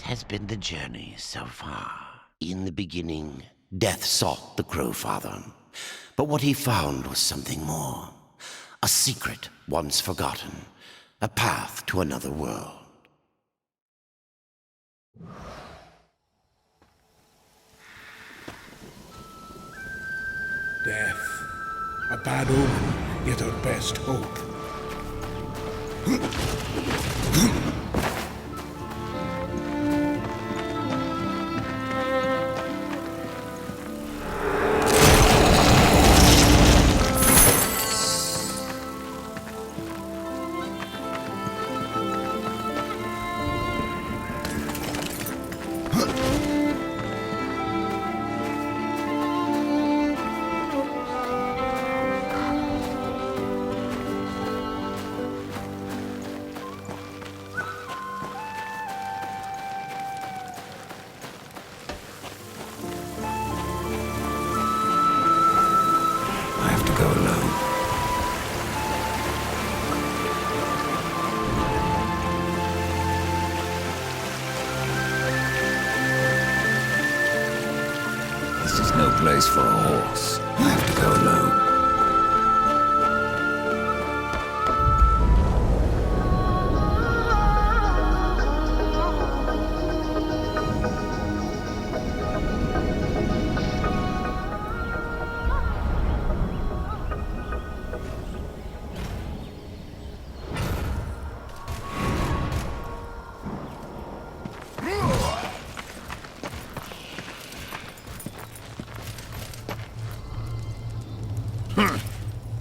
has been the journey so far. In the beginning, Death sought the Crowfather, but what he found was something more. A secret once forgotten, a path to another world. Death. A bad omen, yet our best hope. No place for a horse. I have to go alone.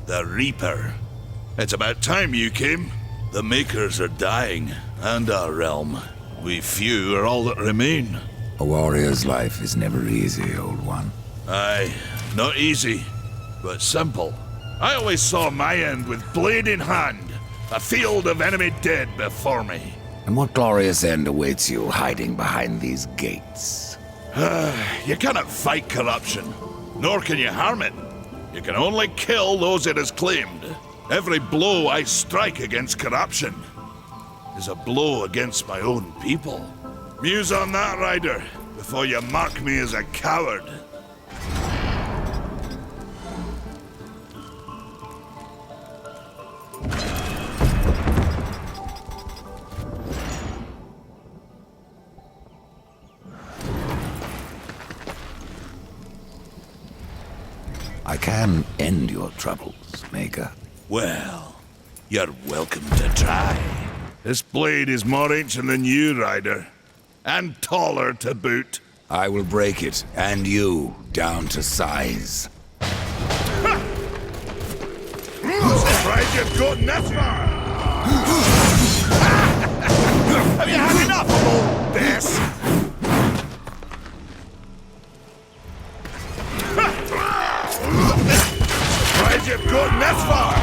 The Reaper. It's about time you came. The Makers are dying, and our realm. We few are all that remain. A warrior's life is never easy, old one. Aye, not easy, but simple. I always saw my end with blade in hand, a field of enemy dead before me. And what glorious end awaits you hiding behind these gates? You cannot fight corruption, nor can you harm it. You can only kill those it has claimed. Every blow I strike against corruption is a blow against my own people. Muse on that, Rider, before you mark me as a coward. I can end your troubles, Maker. Well, you're welcome to try. This blade is more ancient than you, Rider. And taller to boot. I will break it, and you, down to size. Surprised you've gotten this far! Have you had enough of all this? Surprised you've gotten this far!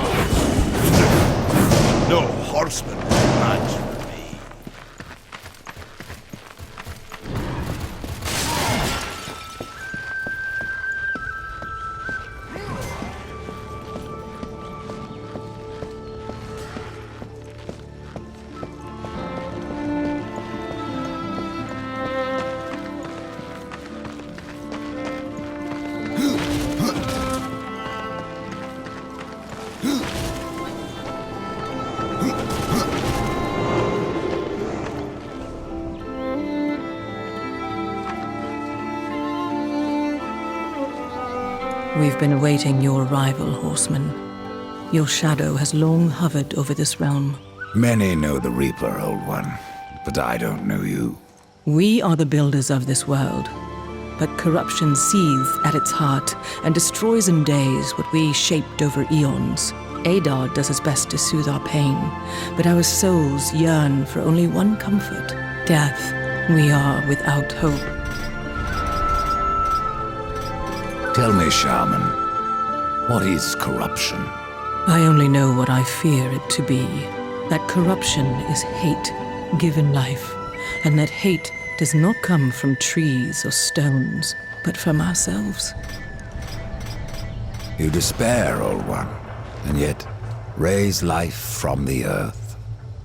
No horseman match for me. We've been awaiting your arrival, horseman. Your shadow has long hovered over this realm. Many know the Reaper, old one, but I don't know you. We are the builders of this world, but corruption seethes at its heart and destroys in days what we shaped over eons. Adar does his best to soothe our pain, but our souls yearn for only one comfort: death. We are without hope. Tell me, Shaman, what is corruption? I only know what I fear it to be. That corruption is hate given life, and that hate does not come from trees or stones, but from ourselves. You despair, old one, and yet raise life from the earth.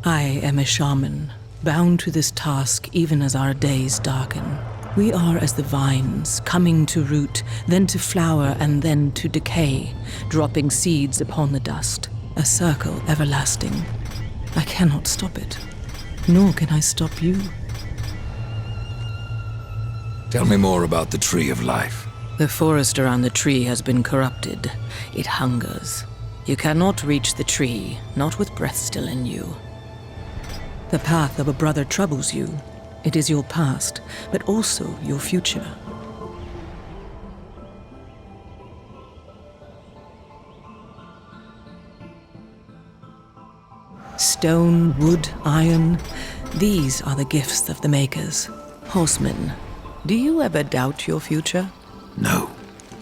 I am a shaman, bound to this task even as our days darken. We are as the vines, coming to root, then to flower, and then to decay, dropping seeds upon the dust, a circle everlasting. I cannot stop it, nor can I stop you. Tell me more about the Tree of Life. The forest around the tree has been corrupted. It hungers. You cannot reach the tree, not with breath still in you. The path of a brother troubles you. It is your past, but also your future. Stone, wood, iron, these are the gifts of the makers. Horsemen, do you ever doubt your future? No.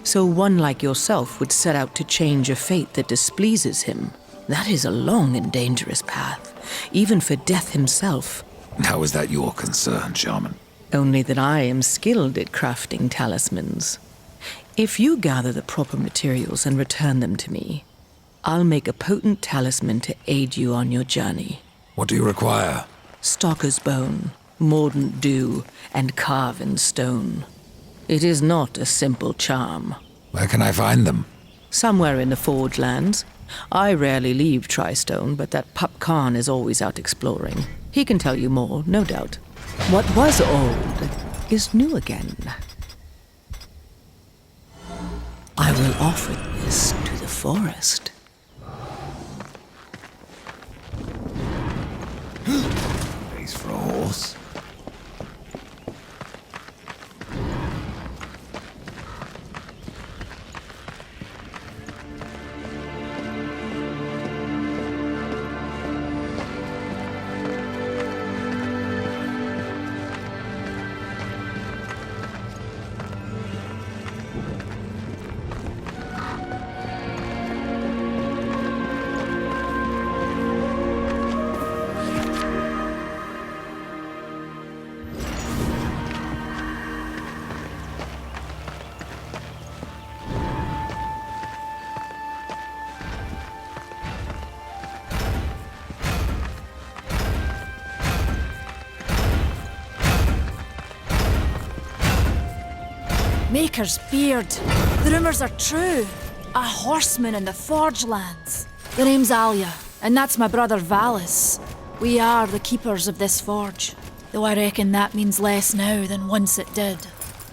So one like yourself would set out to change a fate that displeases him. That is a long and dangerous path, even for death himself. How is that your concern, Shaman? Only that I am skilled at crafting talismans. If you gather the proper materials and return them to me, I'll make a potent talisman to aid you on your journey. What do you require? Stalker's bone, mordant dew, and carven stone. It is not a simple charm. Where can I find them? Somewhere in the Forge Lands. I rarely leave Tristone, but that pup Khan is always out exploring. He can tell you more, no doubt. What was old is new again. I will offer this to the forest. Place for a horse? Maker's beard. The rumors are true. A horseman in the Forge Lands. The name's Alia, and that's my brother Valis. We are the keepers of this forge, though I reckon that means less now than once it did.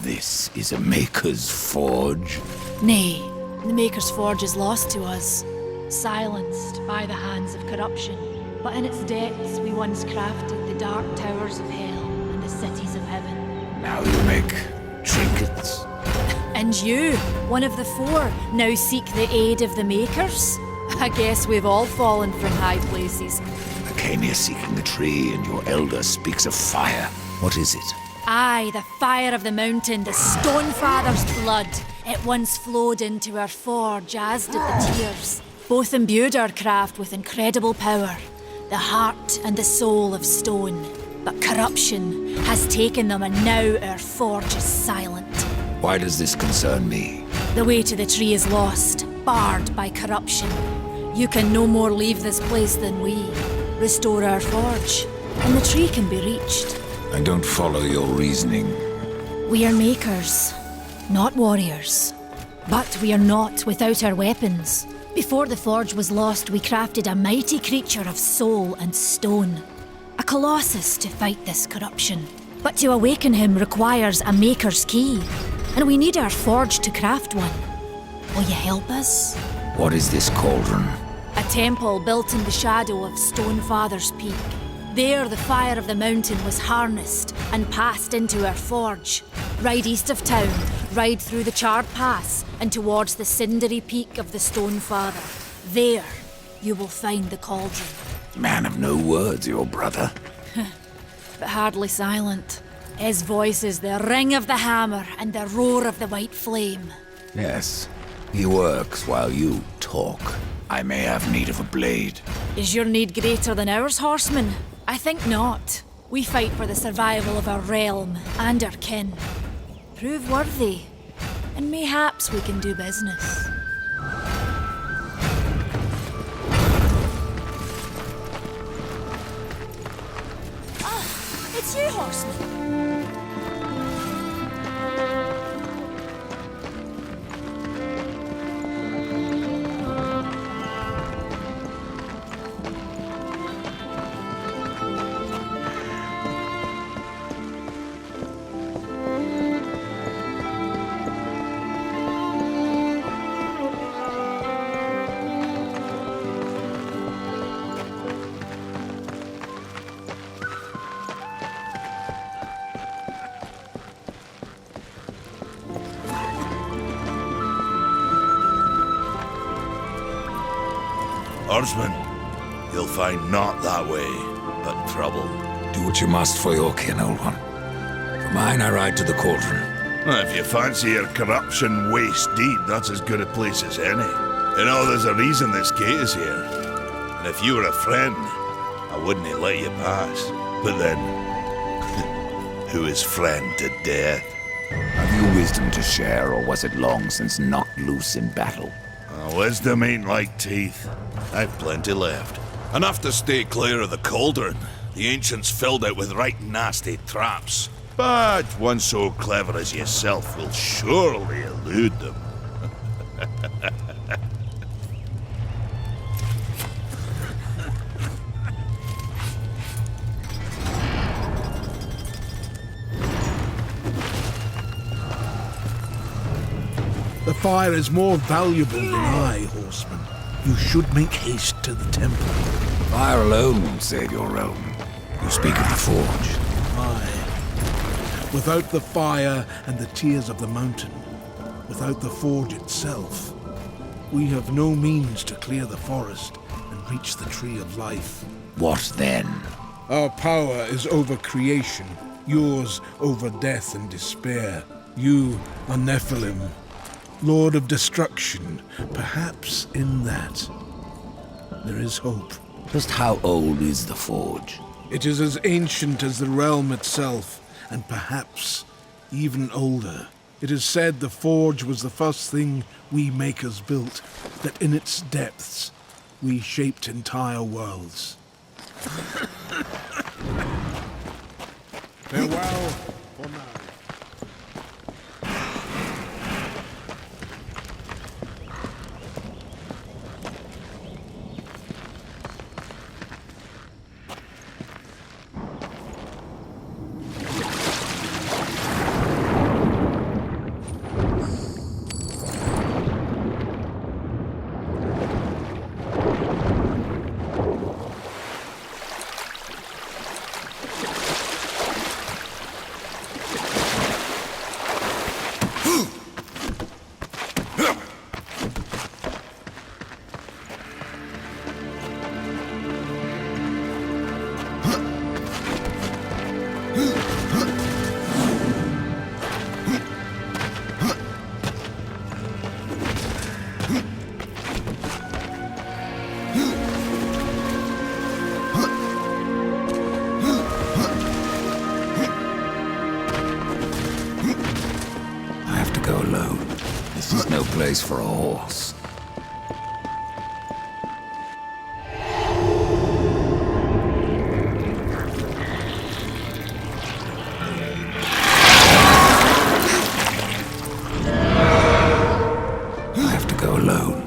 This is a Maker's Forge. Nay, the Maker's Forge is lost to us, silenced by the hands of corruption. But in its depths we once crafted the dark towers of hell and the cities of heaven. Now you make trinkets. And you, one of the four, now seek the aid of the Makers? I guess we've all fallen from high places. I came here seeking the tree, and your elder speaks of fire. What is it? Aye, the fire of the mountain, the Stonefather's blood. It once flowed into our forge, as did the tears. Both imbued our craft with incredible power, the heart and the soul of stone. But corruption has taken them, and now our forge is silent. Why does this concern me? The way to the tree is lost, barred by corruption. You can no more leave this place than we. Restore our forge, and the tree can be reached. I don't follow your reasoning. We are makers, not warriors. But we are not without our weapons. Before the forge was lost, we crafted a mighty creature of soul and stone. A colossus to fight this corruption. But to awaken him requires a maker's key. And we need our forge to craft one. Will you help us? What is this cauldron? A temple built in the shadow of Stonefather's Peak. There the fire of the mountain was harnessed and passed into our forge. Ride east of town, ride through the charred pass and towards the cindery peak of the Stonefather. There you will find the cauldron. Man of no words, your brother. But hardly silent. His voice is the ring of the hammer and the roar of the white flame. Yes, he works while you talk. I may have need of a blade. Is your need greater than ours, horseman? I think not. We fight for the survival of our realm and our kin. Prove worthy, and mayhaps we can do business. It's you, horseman. Horseman, you'll find naught that way, but trouble. Do what you must for your kin, old one. For mine, I ride to the cauldron. If you fancy your corruption waist deep, that's as good a place as any. You know, there's a reason this gate is here. And if you were a friend, I wouldn't let you pass. But then, who is friend to death? Have you wisdom to share, or was it long since knocked loose in battle? Wisdom ain't like teeth. I've plenty left. Enough to stay clear of the cauldron. The ancients filled it with right nasty traps. But one so clever as yourself will surely elude them. The fire is more valuable than I, horseman. You should make haste to the temple. Fire alone won't save your realm. You speak of the forge. Aye. Without the fire and the tears of the mountain, without the forge itself, we have no means to clear the forest and reach the tree of life. What then? Our power is over creation, yours over death and despair. You are Nephilim, Lord of Destruction. Perhaps in that there is hope. Just how old is the forge? It is as ancient as the realm itself, and perhaps even older. It is said the forge was the first thing we makers built, that in its depths we shaped entire worlds. Farewell for now. Place for a horse. I have to go alone.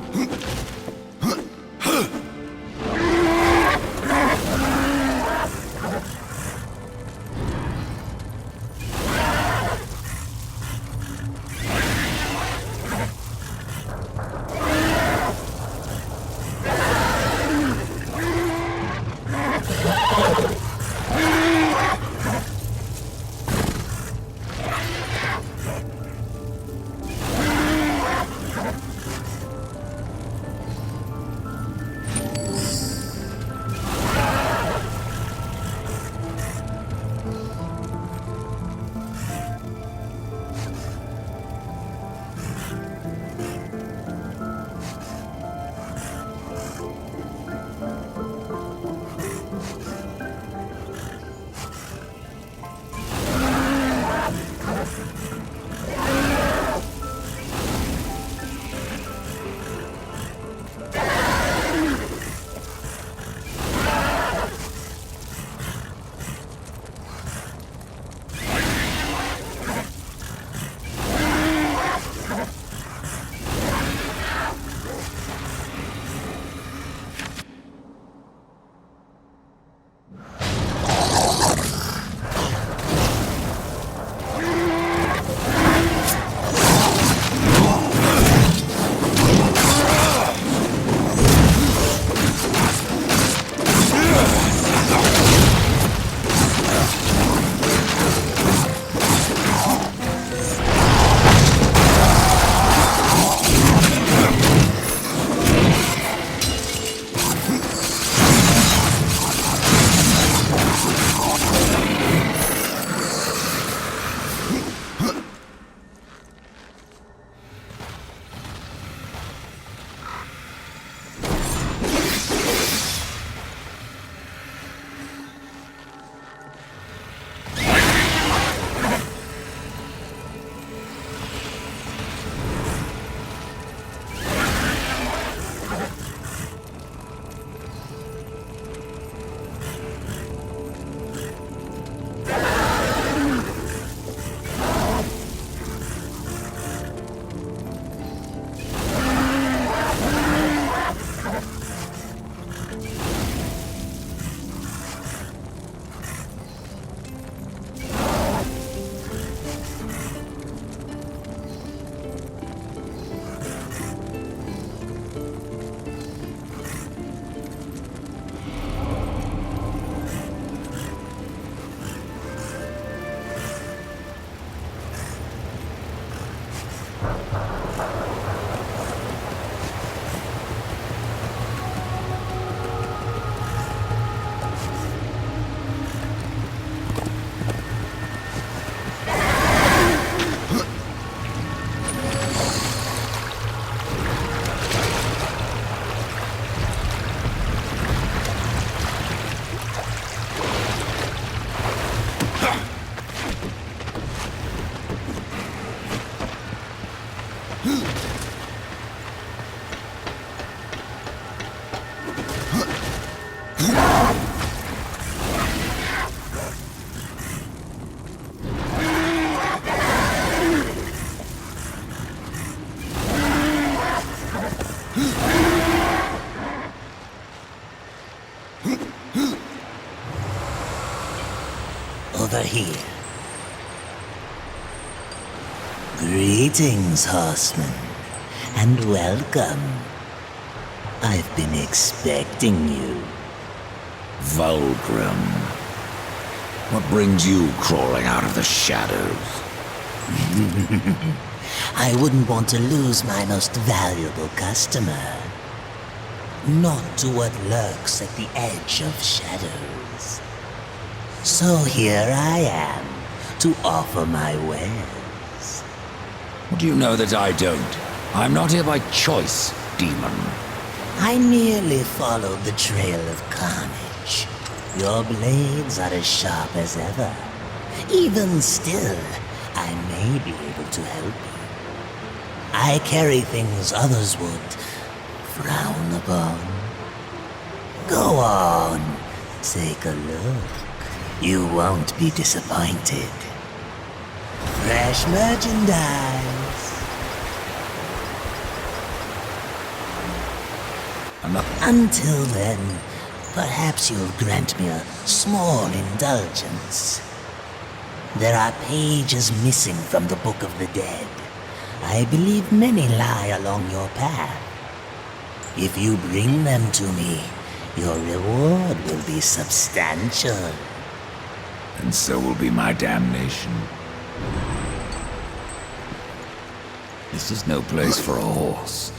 Over here. Greetings, horseman, and welcome. I've been expecting you. Vulgrim. What brings you crawling out of the shadows? I wouldn't want to lose my most valuable customer. Not to what lurks at the edge of shadows. So here I am, to offer my wares. What do you know that I don't? I'm not here by choice, demon. I merely followed the trail of carnage. Your blades are as sharp as ever. Even still, I may be able to help you. I carry things others would frown upon. Go on, take a look. You won't be disappointed. Fresh merchandise. Until then, perhaps you'll grant me a small indulgence. There are pages missing from the Book of the Dead. I believe many lie along your path. If you bring them to me, your reward will be substantial. And so will be my damnation. This is no place for a horse.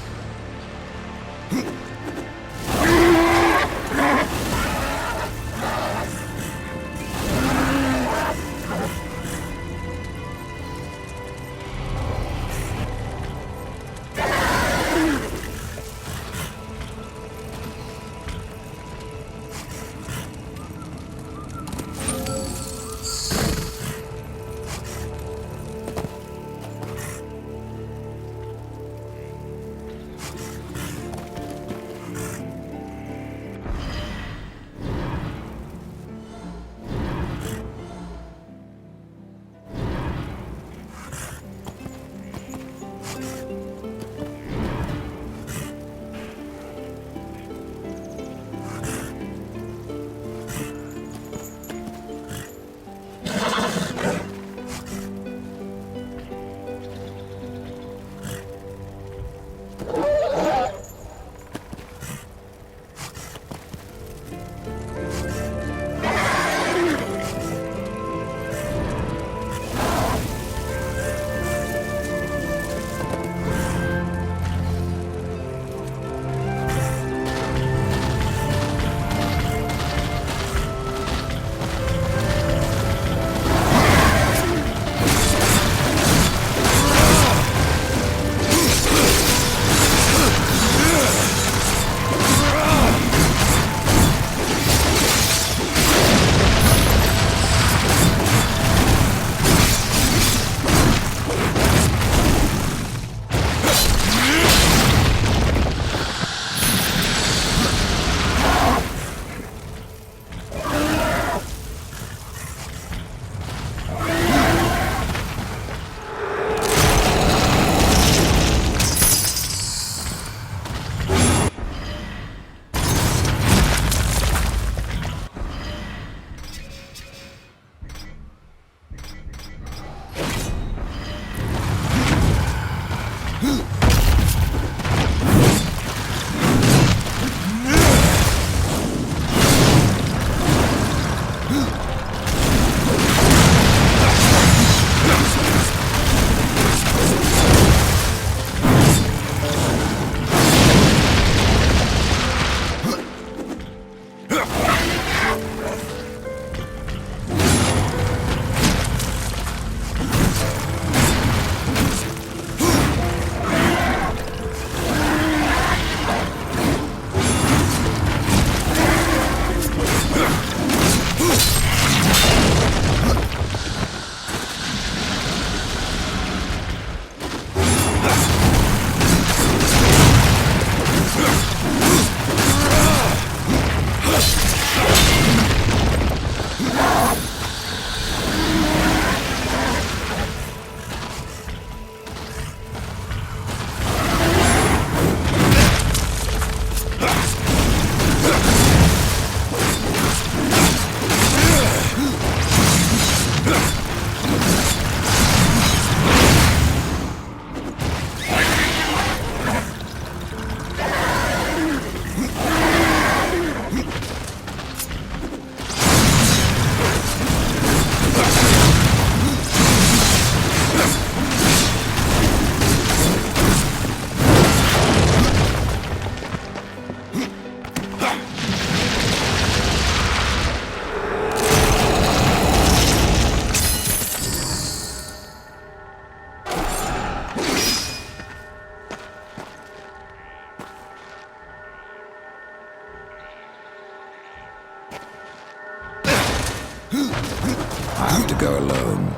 I have to go alone.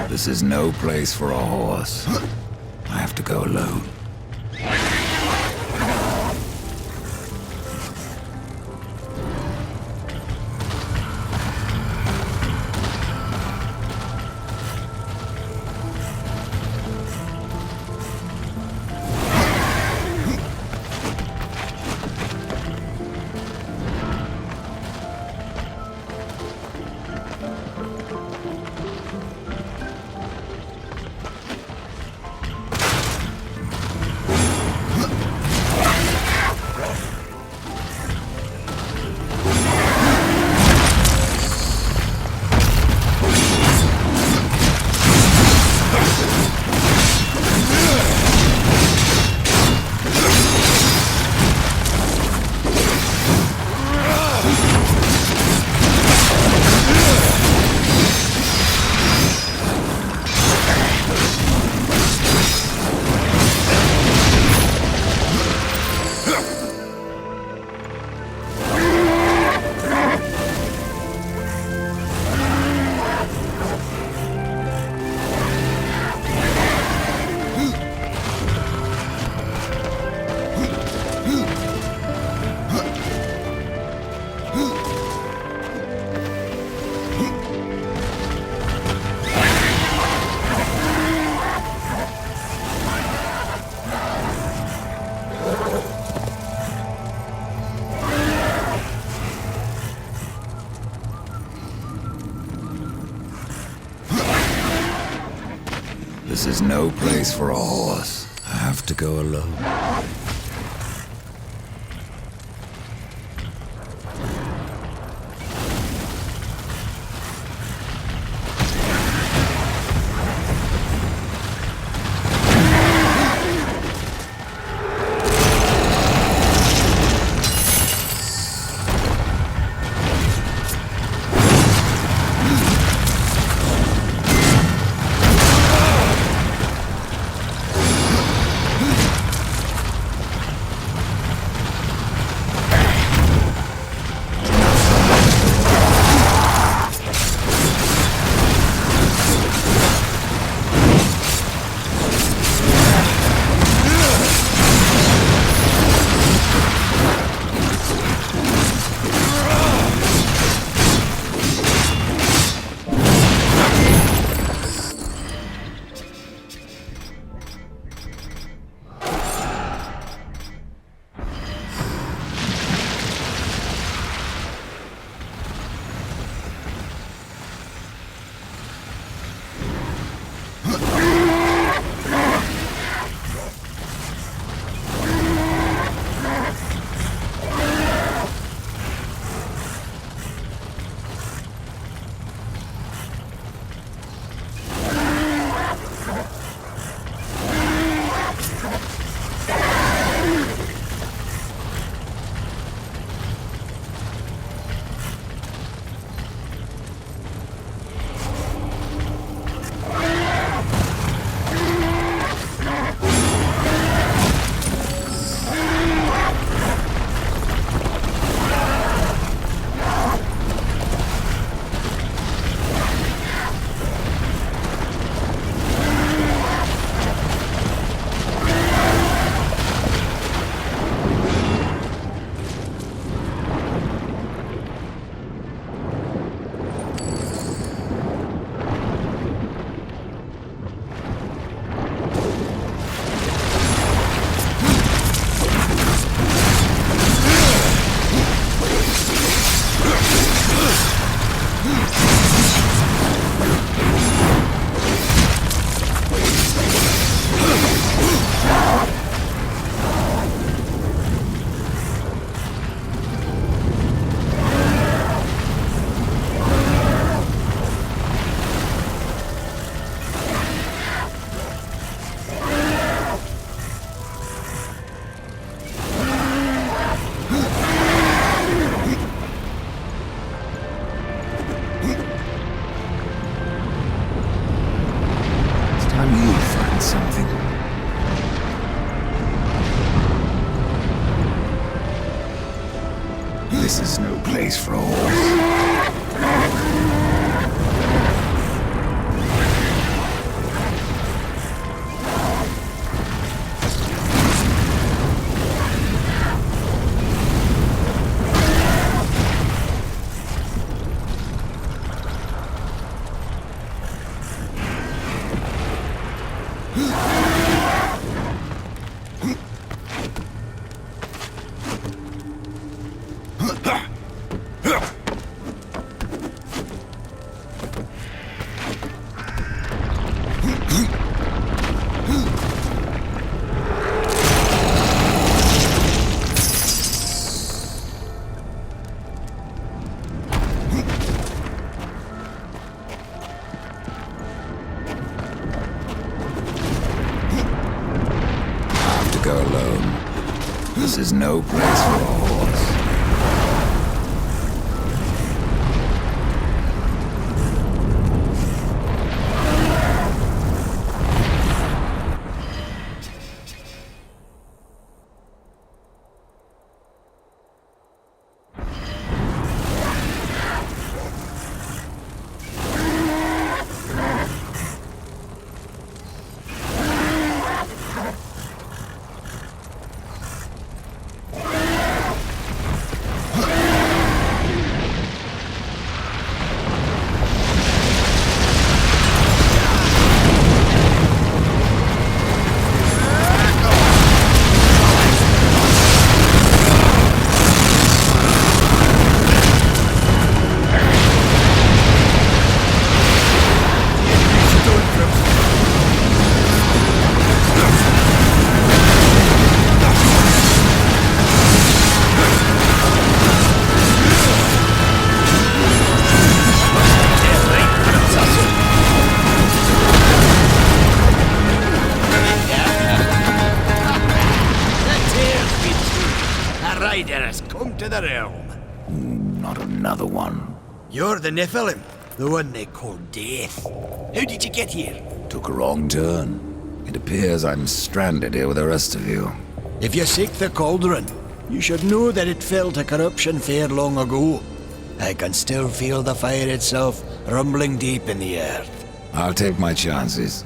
This is no place for a horse. I have to go alone. This is no place for a horse. I have to go alone. place for a horse. Go alone. This is no place for a horse. Riders, come to the realm. Not another one. You're the Nephilim, the one they call Death. How did you get here? Took a wrong turn. It appears I'm stranded here with the rest of you. If you seek the cauldron, you should know that it fell to corruption fair long ago. I can still feel the fire itself rumbling deep in the earth. I'll take my chances.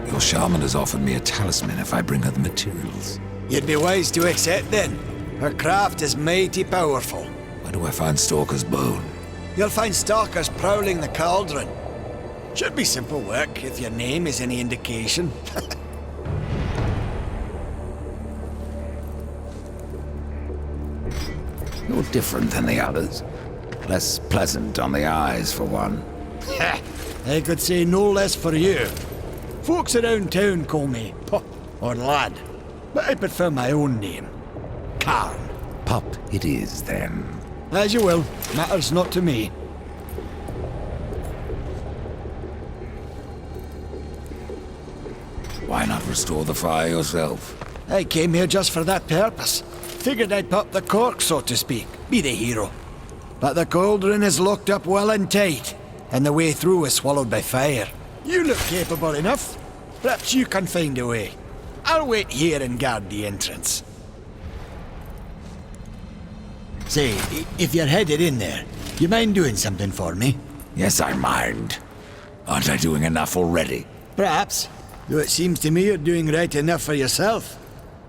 Your shaman has offered me a talisman if I bring her the materials. You'd be wise to accept then. Her craft is mighty powerful. Where do I find Stalker's bone? You'll find stalkers prowling the cauldron. Should be simple work if your name is any indication. You're different than the others. Less pleasant on the eyes, for one. I could say no less for you. Folks around town call me Pup or Lad, but I prefer my own name. Karn. Pup it is, then. As you will. Matters not to me. Why not restore the fire yourself? I came here just for that purpose. Figured I'd pop the cork, so to speak. Be the hero. But the cauldron is locked up well and tight, and the way through was swallowed by fire. You look capable enough. Perhaps you can find a way. I'll wait here and guard the entrance. Say, if you're headed in there, you mind doing something for me? Yes, I mind. Aren't I doing enough already? Perhaps, though it seems to me you're doing right enough for yourself.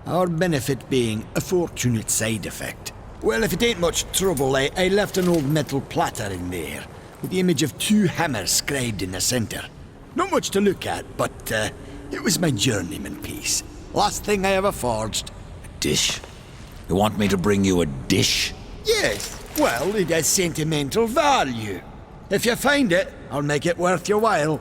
Our benefit being a fortunate side effect. Well, if it ain't much trouble, I left an old metal platter in there, with the image of 2 hammers scribed in the center. Not much to look at, but it was my journeyman piece. Last thing I ever forged. A dish? You want me to bring you a dish? Yes, well, it has sentimental value. If you find it, I'll make it worth your while.